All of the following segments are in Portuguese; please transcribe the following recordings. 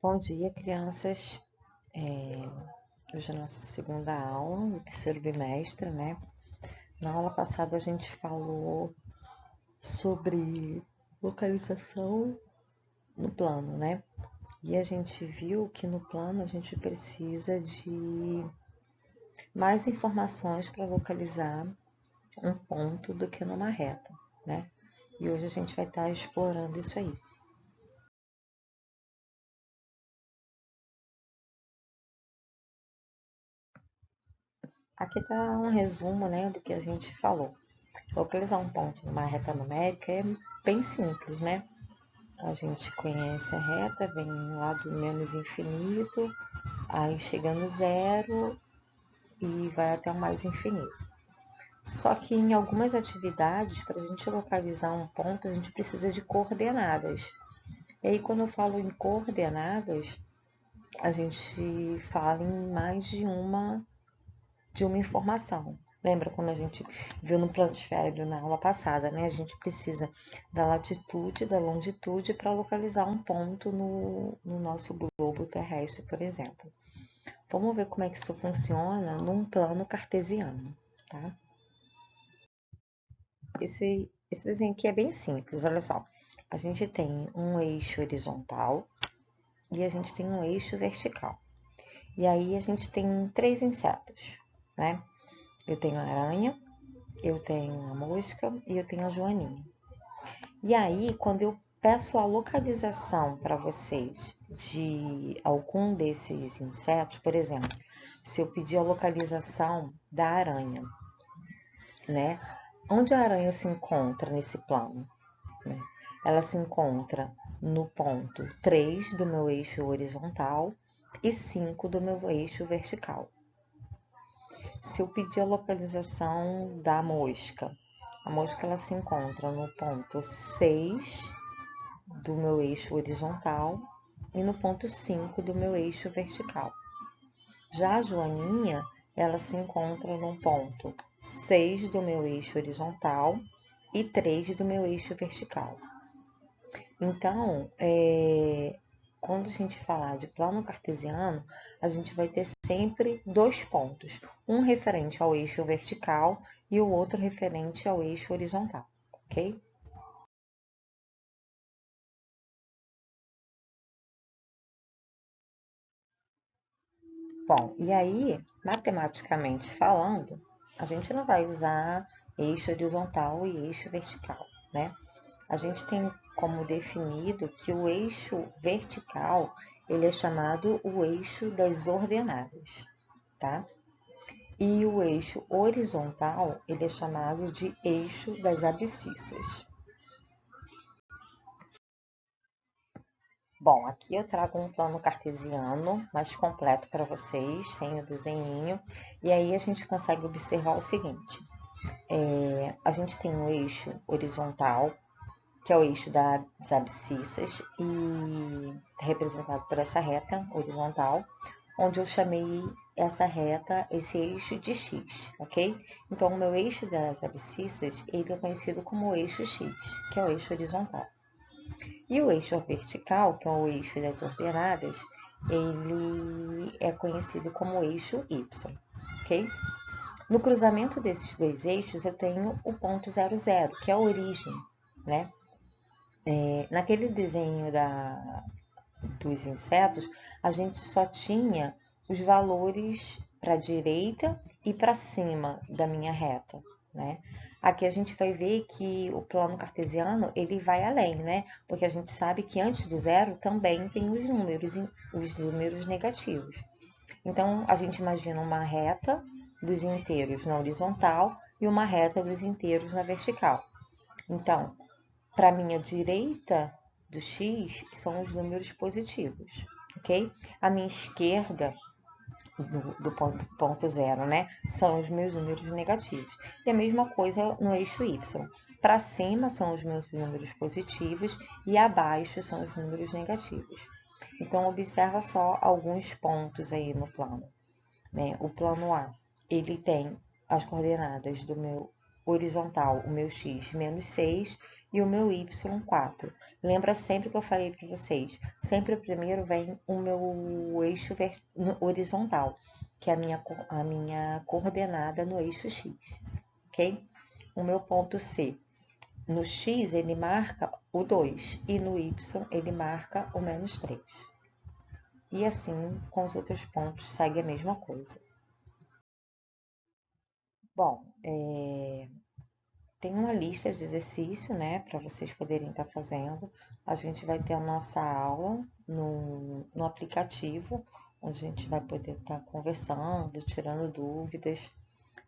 Bom dia, crianças. Hoje é a nossa segunda aula do terceiro bimestre, né? Na aula passada a gente falou sobre localização no plano, né? E a gente viu que no plano a gente precisa de mais informações para localizar um ponto do que numa reta, né? E hoje a gente vai estar explorando isso aí. Aqui está um resumo, né, do que a gente falou. Localizar um ponto numa reta numérica é bem simples, né? A gente conhece a reta, vem lá do menos infinito, aí chega no zero e vai até o mais infinito. Só que em algumas atividades, para a gente localizar um ponto, a gente precisa de coordenadas. E aí, quando eu falo em coordenadas, a gente fala em mais de uma informação. Lembra quando a gente viu no planisfério na aula passada, né? A gente precisa da latitude, da longitude para localizar um ponto no nosso globo terrestre, por exemplo. Vamos ver como é que isso funciona num plano cartesiano, tá? Esse desenho aqui é bem simples, olha só. A gente tem um eixo horizontal e a gente tem um eixo vertical. E aí a gente tem três insetos, né? Eu tenho a aranha, eu tenho a mosca e eu tenho a joaninha. E aí, quando eu peço a localização para vocês de algum desses insetos, por exemplo, se eu pedir a localização da aranha, né? Onde a aranha se encontra nesse plano? Né? Ela se encontra no ponto 3 do meu eixo horizontal e 5 do meu eixo vertical. Se eu pedir a localização da mosca, a mosca ela se encontra no ponto 6 do meu eixo horizontal e no ponto 5 do meu eixo vertical. Já a joaninha, ela se encontra no ponto 6 do meu eixo horizontal e 3 do meu eixo vertical. Então, quando a gente falar de plano cartesiano, a gente vai ter sempre dois pontos, um referente ao eixo vertical e o outro referente ao eixo horizontal, ok? Bom, e aí, matematicamente falando, a gente não vai usar eixo horizontal e eixo vertical, né? A gente tem como definido que o eixo vertical, ele é chamado o eixo das ordenadas, tá? E o eixo horizontal, ele é chamado de eixo das abscissas. Bom, aqui eu trago um plano cartesiano mais completo para vocês, sem o desenhinho, e aí a gente consegue observar o seguinte: a gente tem um eixo horizontal, que é o eixo das abscissas, e representado por essa reta horizontal, onde eu chamei essa reta, esse eixo de x, ok? Então, o meu eixo das abscissas, ele é conhecido como o eixo x, que é o eixo horizontal. E o eixo vertical, que é o eixo das ordenadas, ele é conhecido como eixo y, ok? No cruzamento desses dois eixos, eu tenho o ponto 00, que é a origem, né? Naquele desenho dos insetos, a gente só tinha os valores para a direita e para cima da minha reta, né? Aqui a gente vai ver que o plano cartesiano ele vai além, né? Porque a gente sabe que antes do zero também tem os números negativos. Então a gente imagina uma reta dos inteiros na horizontal e uma reta dos inteiros na vertical. Então, para minha direita do x são os números positivos, ok? A minha esquerda do ponto zero, né? São os meus números negativos. E a mesma coisa no eixo y. Para cima são os meus números positivos e abaixo são os números negativos. Então, observa só alguns pontos aí no plano. Né? O plano A, ele tem as coordenadas do meu horizontal, o meu x, menos 6, e o meu Y4. Lembra sempre que eu falei para vocês, sempre primeiro vem o meu eixo horizontal, que é a minha coordenada no eixo X, ok? O meu ponto C, no X ele marca o 2 e no Y ele marca o -3. E assim, com os outros pontos, segue a mesma coisa. Bom, tem uma lista de exercício, né, para vocês poderem estar fazendo. A gente vai ter a nossa aula no aplicativo, onde a gente vai poder estar conversando, tirando dúvidas,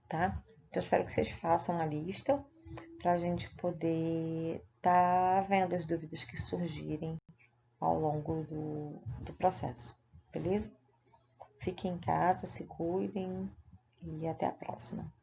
tá? Então, espero que vocês façam a lista para a gente poder estar vendo as dúvidas que surgirem ao longo do processo, beleza? Fiquem em casa, se cuidem e até a próxima.